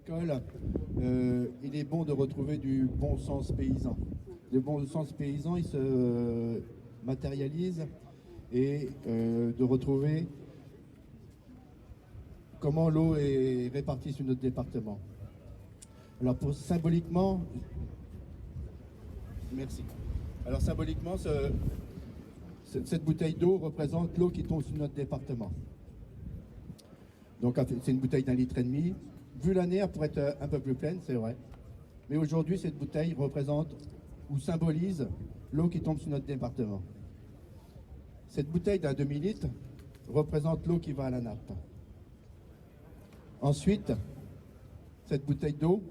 agricole, il est bon de retrouver du bon sens paysan. Le bon sens paysan, il se matérialise et de retrouver comment l'eau est répartie sur notre département. Alors symboliquement, merci. Alors symboliquement, cette bouteille d'eau représente l'eau qui tombe sur notre département. Donc c'est une bouteille d'1,5 litre. Vu l'année, elle pourrait être un peu plus pleine, c'est vrai. Mais aujourd'hui, cette bouteille représente ou symbolise l'eau qui tombe sur notre département. Cette bouteille d'un demi-litre représente l'eau qui va à la nappe. Ensuite, cette bouteille d'eau,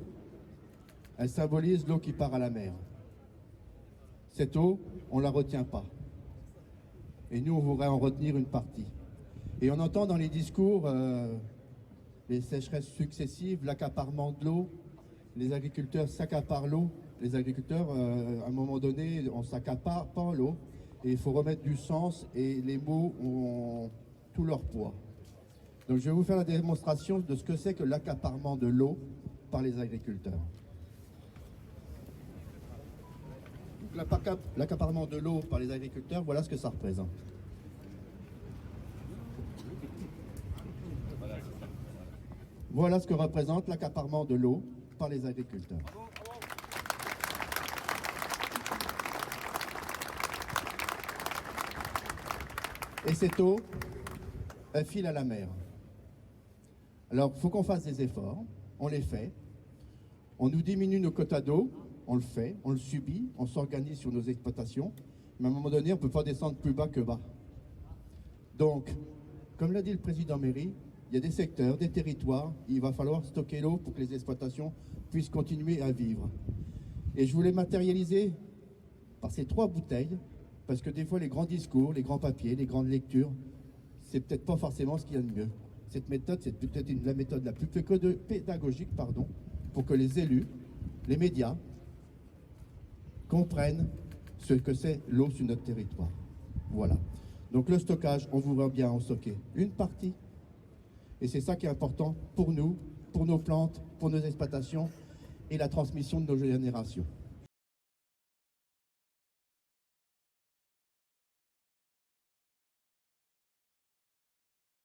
elle symbolise l'eau qui part à la mer. Cette eau, on ne la retient pas. Et nous, on voudrait en retenir une partie. Et on entend dans les discours les sécheresses successives, l'accaparement de l'eau, les agriculteurs s'accaparent l'eau. Les agriculteurs, à un moment donné, on s'accapare pas l'eau. Et il faut remettre du sens et les mots ont tout leur poids. Donc je vais vous faire la démonstration de ce que c'est que l'accaparement de l'eau par les agriculteurs. L'accaparement de l'eau par les agriculteurs, voilà ce que ça représente. Voilà ce que représente l'accaparement de l'eau par les agriculteurs. Et cette eau, elle file à la mer. Alors, il faut qu'on fasse des efforts, on les fait. On nous diminue nos quotas d'eau, on le fait, on le subit, on s'organise sur nos exploitations. Mais à un moment donné, on ne peut pas descendre plus bas que bas. Donc, comme l'a dit le président mairie, il y a des secteurs, des territoires, il va falloir stocker l'eau pour que les exploitations puissent continuer à vivre. Et je voulais matérialiser par ces 3 bouteilles, parce que des fois les grands discours, les grands papiers, les grandes lectures, c'est peut-être pas forcément ce qu'il y a de mieux. Cette méthode, c'est peut-être la méthode la plus pédagogique, pour que les élus, les médias, comprennent ce que c'est l'eau sur notre territoire. Voilà. Donc le stockage, on voudrait bien en stocker une partie. Et c'est ça qui est important pour nous, pour nos plantes, pour nos exploitations et la transmission de nos générations.